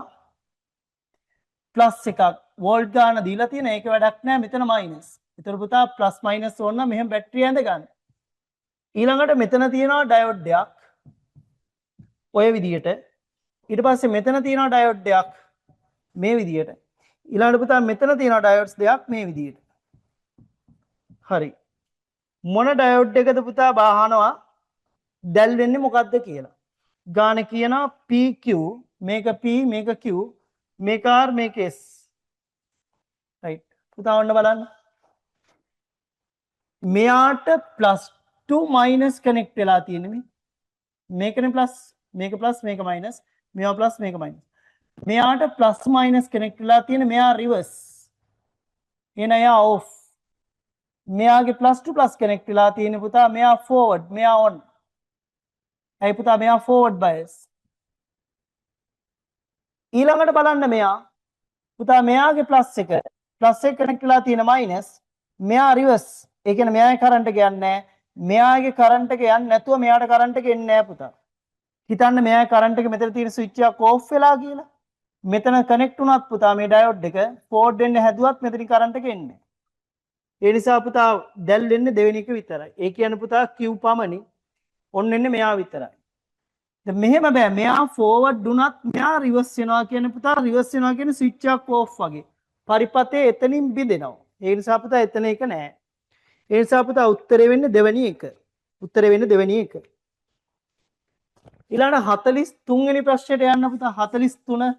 ප්ලස් එකක්. වෝල්ට් ගාන දීලා තියෙන ඒක වැඩක් නෑ. මෙතන මයිනස්. ඒතර පුතා ප්ලස් මයිනස් ඕන නම් මෙහෙම බැටරිය ඇඳ ගන්න. ඊළඟට මෙතන තියෙනවා ඩයෝඩ් එකක්. ඔය විදියට. ඊට පස්සේ මෙතන තියෙනවා ඩයෝඩ් එකක් මේ විදියට. ඊළඟට පුතා මෙතන තියෙනවා ඩයෝඩ්ස් දෙකක් මේ විදියට. හරි. මොන ඩයෝඩ් එකද පුතා බාහනවා දැල් වෙන්නේ මොකද්ද කියලා. ගාන කියනවා PQ, මේක P, මේක Q, මේක R, මේක S. රයිට්. පුතා ඔන්න බලන්න. මෙයාට ප්ලස් 2 මයිනස් කනෙක්ට් වෙලා තියෙන්නේ මේ. මේකනේ ප්ලස්, මේක ප්ලස්, මේක මයිනස්, මේවා ප්ලස්, මේක මයිනස්. මෙයාට ප්ලස් මයිනස් කනෙක්ට් වෙලා තියෙන්නේ. මෙයා රිවර්ස්. එන එයා ඔෆ්. මෙයාගේ ප්ලස් ටු ප්ලස් කනෙක්ට් වෙලා තියෙන්නේ පුතා මෙයා ෆෝවර්ඩ්, මෙයා ඔන්. ඇයි පුතා මෙයා ෆෝවර්ඩ් බයස්. ඊළඟට බලන්න මෙයා පුතා මෙයාගේ ප්ලස් එක කනෙක්ට් වෙලා තියෙන මයිනස්. මෙයා රිවර්ස්. ඒ කියන්නේ මෙයාගේ කරන්ට් එක යන්නේ නැහැ. මෙයාගේ කරන්ට් එක යන්නේ නැතුව මෙයාට කරන්ට් එක එන්නේ නැහැ පුතා. හිතන්න මෙයාගේ කරන්ට් එක මෙතන තියෙන ස්විච් එක ඕෆ් වෙලා කියලා. මෙතන කනෙක්ට් වුණත් පුතා මේ ඩයෝඩ් එක ෆෝවර්ඩ් වෙන්න හැදුවත් මෙතනින් කරන්ට් එක එන්නේ. ඒ නිසා පුතා දැල් වෙන්නේ දෙවෙනි එක විතරයි. ඒ කියන්නේ පුතා Q පමණි. ඔන්න එන්නේ මෙයා විතරයි. දැන් මෙහෙම බෑ. මෙයා ෆෝවර්ඩ් වුණත් මෙයා රිවර්ස් වෙනවා කියන්නේ පුතා රිවර්ස් වෙනවා කියන්නේ ස්විච් එක ඕෆ් වගේ. පරිපතේ එතනින් බිඳෙනවා. ඒ නිසා පුතා එතන එක නෑ. ඒ නිසා පුතා උත්තරේ වෙන්නේ දෙවෙනි එක. උත්තරේ වෙන්නේ දෙවෙනි එක. ඊළඟ 43 වෙනි ප්‍රශ්නෙට යන්න පුතා. 43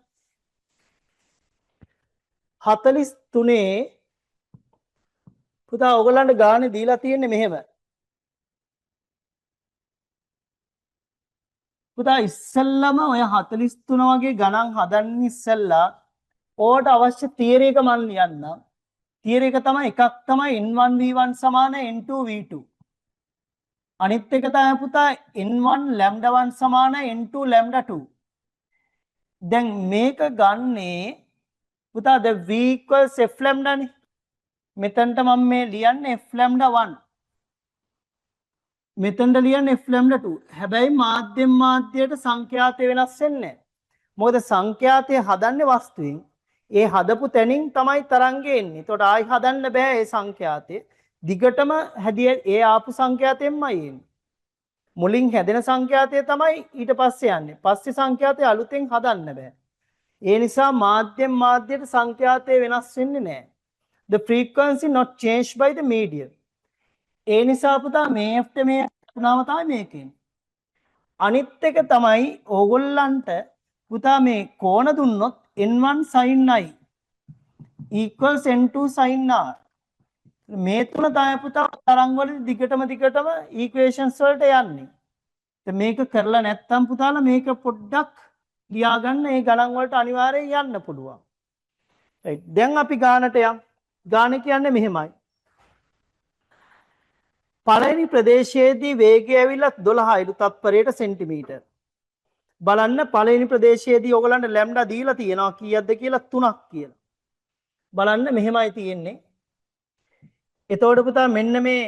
පුතා ඔයගලන්ට ගානේ දීලා තියෙන්නේ මෙහෙම. පුතා ඉස්සෙල්ලම ඔය 43 වගේ ගණන් හදන්න ඉස්සෙල්ලා ඕකට අවශ්‍ය තියරි එක මම ලියන්නම්. තියර එක තමයි එකක් තමයි n1 v1 සමාන n2 v2. අනිත් එක තමයි පුතා n1 lambda 1 සමාන n2 lambda 2. දැන් මේක ගන්නේ පුතා the v equals f lambda නේ. මෙතනට මම මේ ලියන්නේ f lambda 1. මෙතනට ලියන්නේ f lambda 2. හැබැයි මාධ්‍යෙන් මාධ්‍යයට සංඛ්‍යාතය වෙනස් වෙන්නේ නැහැ. මොකද සංඛ්‍යාතය හදන්නේ වස්තුවෙන්. ඒ හදපු තැනින් තමයි තරංගය එන්නේ. ඒකට ආයි හදන්න බෑ ඒ සංඛ්‍යාතය. දිගටම හැදිය ඒ ආපු සංඛ්‍යාතයෙන්මයි එන්නේ. මුලින් හැදෙන සංඛ්‍යාතය තමයි ඊට පස්සේ යන්නේ. පස්සේ සංඛ්‍යාතය අලුතෙන් හදන්න බෑ. ඒ නිසා මාධ්‍යෙන් මාධ්‍යයට සංඛ්‍යාතය වෙනස් වෙන්නේ නැහැ. The frequency not changed by the medium. ඒ නිසා පුතා මේ F මේ පුනාම තමයි මේකෙන්. අනිත් එක තමයි ඕගොල්ලන්ට පුතා මේ කෝණ දුන්නොත් n1 sin i equals n2 sin r. මේ තුන තමයි පුතා තරංග වල දිගටම ඉක්වේෂන්ස් වලට යන්නේ. දැන් මේක කරලා නැත්නම් පුතාලා මේක පොඩ්ඩක් ලියා ගන්න ඒ ගණන් වලට අනිවාර්යෙන් යන්න පුළුවන්. right දැන් අපි ගානට යමු. ගාන කියන්නේ මෙහෙමයි. පළවෙනි ප්‍රදේශයේදී වේගය ඇවිල්ලා 12යිලු තත්පරයට සෙන්ටිමීටර්. බලන්න පළවෙනි ප්‍රදේශයේදී ඔයගලන්ට ලැම්ඩා දීලා තියෙනවා කීයක්ද කියලා 3ක් කියලා. බලන්න මෙහෙමයි තියෙන්නේ. එතකොට පුතා මෙන්න මේ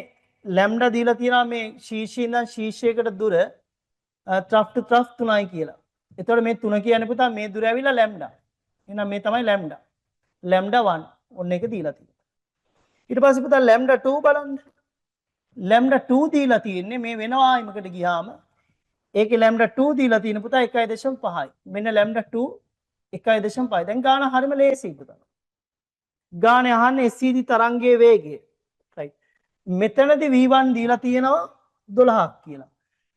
ලැම්ඩා දීලා තියෙනවා මේ ශීර්ෂයේ ඉඳන් ශීර්ෂයකට දුර ට්‍රෆ් ටු ට්‍රෆ් 3යි කියලා. එතකොට මේ 3 කියන්නේ පුතා මේ දුර ඇවිල්ලා ලැම්ඩා. එහෙනම් මේ තමයි ලැම්ඩා. ලැම්ඩා 1 ඔන්න එක දීලා තියෙනවා. ඊට පස්සේ පුතා ලැම්ඩා 2 බලන්න. ලැම්ඩා 2 දීලා තියෙන්නේ මේ වෙන වායමකට ගියාම ඒකේ ලැම්ඩා 2 දීලා තියෙන පුතා 1.5යි. මෙන්න ලැම්ඩා 2 1.5. දැන් ගාන හරිම ලේසියි පුතා. ගානේ අහන්නේ SCD තරංගයේ වේගය. right. මෙතනදී V1 දීලා තියෙනවා 12ක් කියලා.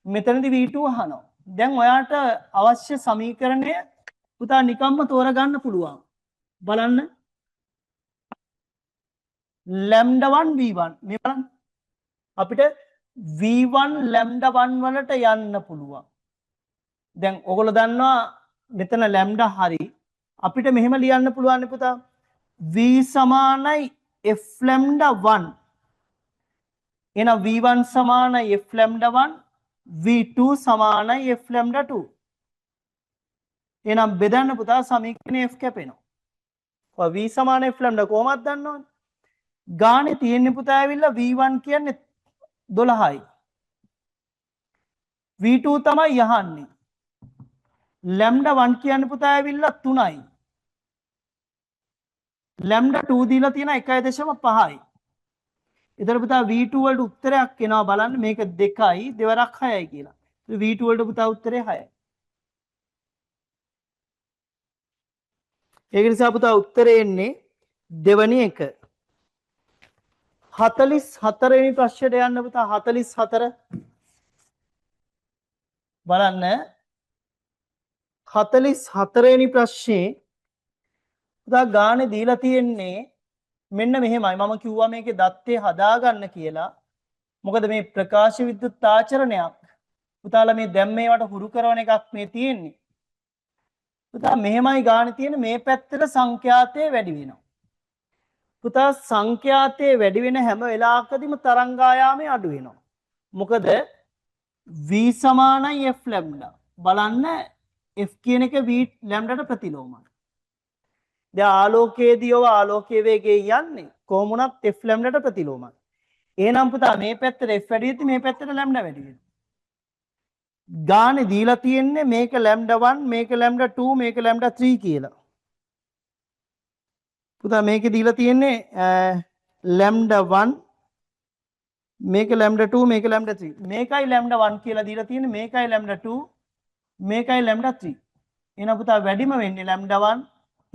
මෙතනදී V2 අහනවා. දැන් ඔයාට අවශ්‍ය සමීකරණය පුතා නිකම්ම තෝරගන්න පුළුවන්. බලන්න. lambda 1 V1 මේ බලන්න. අපිට V1 lambda 1 වලට යන්න පුළුවන්. දැන් ඔයගොල්ලෝ දන්නවා මෙතන lambda හරි. අපිට මෙහෙම ලියන්න පුළුවන් පුතා. V සමානයි f lambda 1. එහෙනම් V1 සමානයි f lambda 1, V2 සමානයි f lambda 2. එහෙනම් බෙදන්න පුතා සමීකරණය f කැපෙනවා. V සමාන f lambda කොහොමද දන්නවද? ගානේ තියෙන්නේ පුතා ඇවිල්ලා V1 කියන්නේ 12යි. V2 තමයි යහන්නේ. lambda 1 කියන්නේ පුතා ඇවිල්ලා 3යි. lambda 2 දීලා තියෙන 1.5යි. එතන පුතා V2 වලට උත්තරයක් එනවා බලන්න මේක 2යි දෙවරක් 6යි කියලා. V2 වලට පුතා උත්තරේ 6යි. ඒක නිසා පුතා උත්තරේ එන්නේ දෙවැනි එක. 44 වෙනි ප්‍රශ්නයට යන්න පුතා 44 බලන්න 44 වෙනි ප්‍රශ්නේ පුතා ගානේ දීලා තියෙන්නේ මෙන්න මෙහෙමයි. මම කිව්වා මේකේ දත්තේ හදාගන්න කියලා. මොකද මේ ප්‍රකාශ විද්‍යුත් ආචරණයක් පුතාලා මේ දැන් මේවට හුරු කරන එකක් මේ තියෙන්නේ. පුතා මෙහෙමයි ගානේ තියෙන මේ පැත්තට සංඛ්‍යාතය වැඩි වෙනවා. පුතා සංඛ්‍යාතය වැඩි වෙන හැම වෙලාවකදීම තරංගායාමය අඩු වෙනවා. මොකද v සමානයි f lambda. බලන්න f කියන එක v lambdaට ප්‍රතිලෝමයි. දැන් ආලෝකයේදී ඔය ආලෝකයේ වේගයෙන් යන්නේ කොහොම වුණත් f lambdaට ප්‍රතිලෝමයි. එහෙනම් පුතා මේ පැත්තට f වැඩි වෙද්දි මේ පැත්තට lambda වැඩි වෙනවා. ගානේ දීලා තියෙන්නේ මේක lambda 1 මේක lambda 2 මේක lambda 3 කියලා. පුතා මේකේ දීලා තියෙන්නේ lambda 1 මේක lambda 2 මේක lambda 3. මේකයි lambda 1 කියලා දීලා තියෙන්නේ මේකයි lambda 2 මේකයි lambda 3. එහෙනම් පුතා වැඩිම වෙන්නේ lambda 1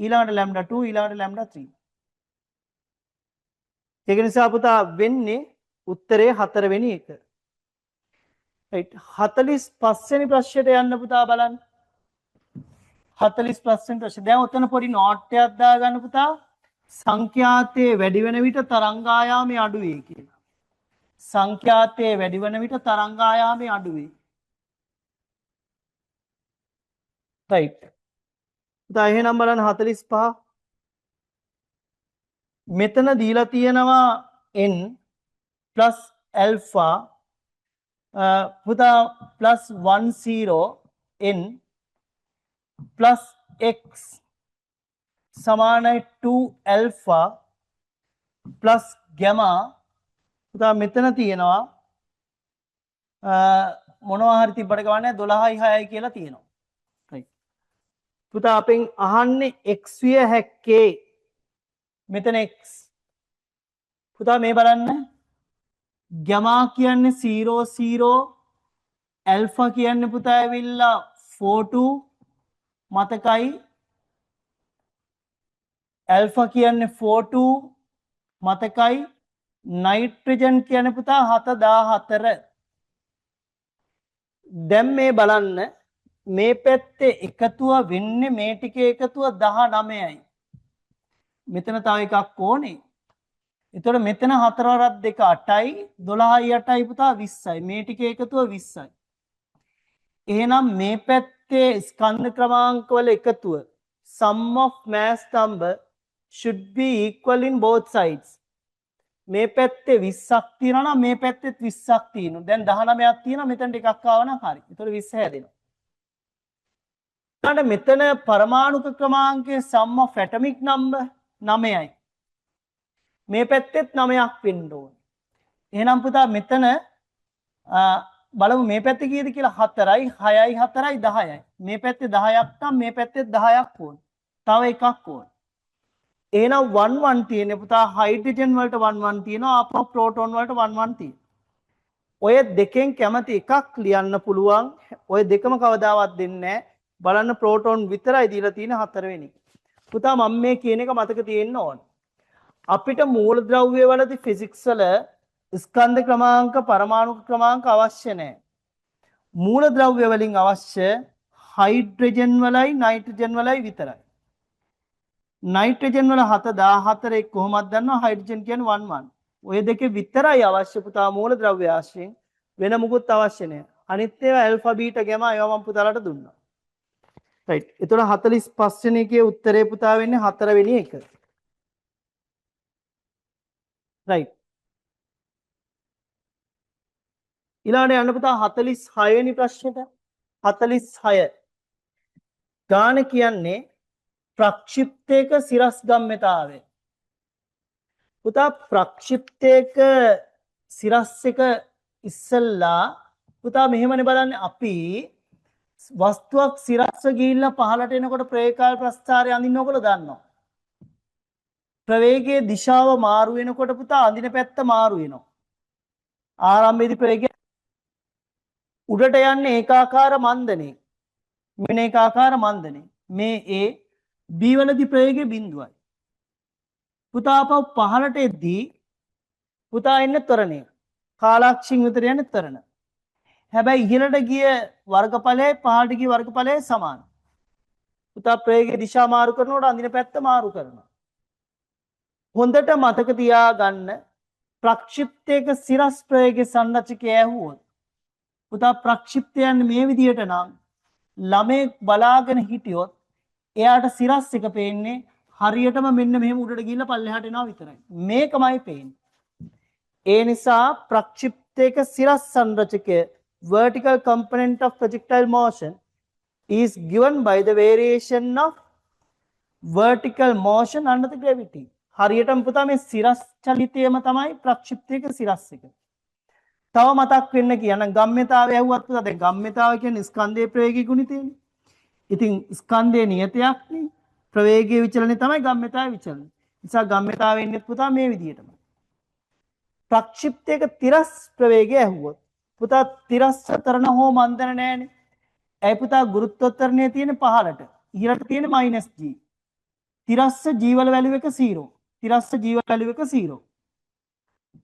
ඊළඟට lambda 2 ඊළඟට lambda 3. ඒක නිසා පුතා වෙන්නේ උත්තරේ 4 වෙනි එක. right 45 වෙනි ප්‍රශ්නයට යන්න පුතා බලන්න. 45 වෙනි ප්‍රශ්නේ. දැන් උතන පොඩි නෝට් එකක් දාගන්න පුතා. සංඛ්‍යාතයේ වැඩි වෙන විට තරංගායාමය අඩු වේ කියලා. සංඛ්‍යාතයේ වැඩි වෙන විට තරංගායාමය අඩු වේ. right. පුතා එහෙනම් බලන්න 45 මෙතන දීලා තියෙනවා n plus alpha පුතා plus 10 n plus x සමානයි 2 alpha plus gamma පුතා මෙතන තියෙනවා මොනවා හරි තිබ්බට ගමන්නේ 12යි 6යි කියලා තියෙනවා. right පුතා අපෙන් අහන්නේ x විය හැක්කේ මෙතන x පුතා මේ බලන්න gamma කියන්නේ 0 0 alpha කියන්නේ පුතා ඇවිල්ලා 4 2 මතකයි alpha කියන්නේ 4 2 මතකයි nitrogen කියන්නේ පුතා 714 දැන් මේ බලන්න මේ පැත්තේ එකතුව වෙන්නේ මේ ටිකේ එකතුව 19යි මෙතන තව එකක් ඕනේ එතකොට මෙතන 4 වරක් 2 8යි 12යි 8යි පුතා 20යි මේ ටිකේ එකතුව 20යි එහෙනම් මේ පැත්තේ ස්කන්ධ ක්‍රමාංක වල එකතුව sum of mass number should be equal in both sides මේ පැත්තේ 20ක් තියෙනවා නම් මේ පැත්තෙත් 20ක් තියෙනවා. දැන් 19ක් තියෙනවා මෙතනට එකක් ආව නම් හරි. ඒතකොට 20 හැදෙනවා. ඊට මෙතන පරමාණුක ක්‍රමාංකයේ sum of atomic number 9යි. මේ පැත්තෙත් 9ක් වෙන්න ඕනේ. එහෙනම් පුතා මෙතන බලමු මේ පැත්තේ කීයද කියලා 4යි 6යි 4යි 10යි. මේ පැත්තේ 10ක් නම් මේ පැත්තෙත් 10ක් ඕනේ. තව එකක් ඕනේ. එහෙනම් 1 1 තියෙන පුතා හයිඩ්‍රජන් වලට 1 1 තියෙනවා ආපහු ප්‍රෝටෝන වලට 1 1 තියෙනවා. ඔය දෙකෙන් කැමති එකක් ලියන්න පුළුවන්. ඔය දෙකම කවදාවත් දෙන්නේ නැහැ. බලන්න ප්‍රෝටෝන විතරයි දීලා තියෙන 4 වෙනි. පුතා මම මේ කියන එක මතක තියෙන්න ඕන. අපිට මූලද්‍රව්‍ය වලදී ෆිසික්ස් වල ස්කන්ධ ක්‍රමාංක පරමාණු ක්‍රමාංක අවශ්‍ය නැහැ. මූලද්‍රව්‍ය වලින් අවශ්‍ය හයිඩ්‍රජන් වලයි නයිට්‍රජන් වලයි විතරයි. නයිට්‍රජන් වල 714 කොහොමද දන්නවා හයිඩ්‍රජන් කියන්නේ 1 1 ඔය දෙකේ විතරයි අවශ්‍ය පුතා මූලද්‍රව්‍ය ආශ්‍රයෙන් වෙන මුකුත් අවශ්‍ය නැහැ අනිත් ඒවා ඇල්ෆා බීටා ගෑමා ඒවා මම පුතාලට දුන්නා රයිට් එතකොට 45 වෙනි එකේ උත්තරේ පුතා වෙන්නේ 4 වෙනි එක රයිට් ඊළඟට යන්න පුතා 46 වෙනි ප්‍රශ්නෙට 46 ගාන කියන්නේ ප්‍රක්ෂිප්තයක සිරස් ගම්‍යතාවය පුතා ප්‍රක්ෂිප්තයක සිරස් එක ඉස්සල්ලා පුතා මෙහෙමනේ බලන්නේ අපි වස්තුවක් සිරස්ව ගිහිල්ලා පහළට එනකොට ප්‍රවේගකාල ප්‍රස්ථාරය අඳින්න ඕගොල්ලෝ දන්නවා ප්‍රවේගයේ දිශාව මාරු වෙනකොට පුතා අඳින පැත්ත මාරු වෙනවා ආරම්භයේදී ප්‍රවේගය උඩට යන්නේ ඒකාකාර මන්දනේ මෙන්න ඒකාකාර මන්දනේ මේ A B වලදී ප්‍රවේගය බිඳුවයි. පුතා අපව පහළට එද්දී පුතා එන්නේ ත්වරණය. කාලාක්ෂින් විතර යන්නේ ත්වරණ. හැබැයි ඉහළට ගිය වර්ගඵලයයි පහළට ගිය වර්ගඵලයයි සමානයි. පුතා ප්‍රවේගයේ දිශා මාරු කරනකොට අඳින පැත්ත මාරු කරනවා. හොඳට මතක තියාගන්න ප්‍රක්ෂිප්තයක සිරස් ප්‍රවේගයේ සංරචකය ඇහුවොත් පුතා ප්‍රක්ෂිප්තයන් මේ විදියට නම් ළමෙක් බලාගෙන හිටියොත් එයාට සිරස් එක පේන්නේ හරියටම මෙන්න මෙහෙම උඩට ගිහිල්ලා පල්ලෙහාට එනවා විතරයි. මේකමයි පේන්නේ. ඒ නිසා ප්‍රක්ෂිප්තයක සිරස් සංරචකය vertical component of projectile motion is given by the variation of vertical motion under the gravity. හරියටම පුතා මේ සිරස් චලිතයම තමයි ප්‍රක්ෂිප්තයක සිරස් එක. තව මතක් වෙන්න කියන ගම්‍යතාවය ඇහුවත් පුතා දැන් ගම්‍යතාව කියන්නේ ස්කන්ධයේ ප්‍රවේගී ගුණිතයනේ. ඉතින් ස්කන්ධයේ නියතයක් නේ ප්‍රවේගයේ විචලනය තමයි ගම්‍යතාවයේ විචලනය. නිසා ගම්‍යතාවය එන්නේ පුතා මේ විදිහටම. ප්‍රක්ෂිප්තයක තිරස් ප්‍රවේගය ඇහුවොත් පුතා තිරස් තරණ හෝ මන්දන නැහැනේ. ඇයි පුතා ගුරුත්වෝත්තරණය තියෙන පහළට. ඉහළට තියෙන -g. තිරස්ස g වල වැලියු එක 0. තිරස්ස g වල වැලියු එක 0.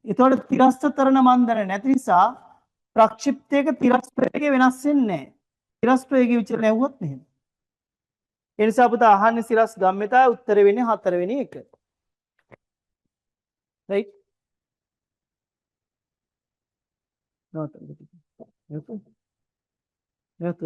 එතකොට තිරස්ස තරණ මන්දන නැති නිසා ප්‍රක්ෂිප්තයක තිරස් ප්‍රවේගය වෙනස් වෙන්නේ නැහැ. තිරස් ප්‍රවේගී විචලනය ඇහුවොත් මෙහෙම. ඒ නිසා පුතා අහන්නේ සිරස් ගම්‍යතාවය උත්තර වෙන්නේ 4 වෙනි එක. right නෝත නෝත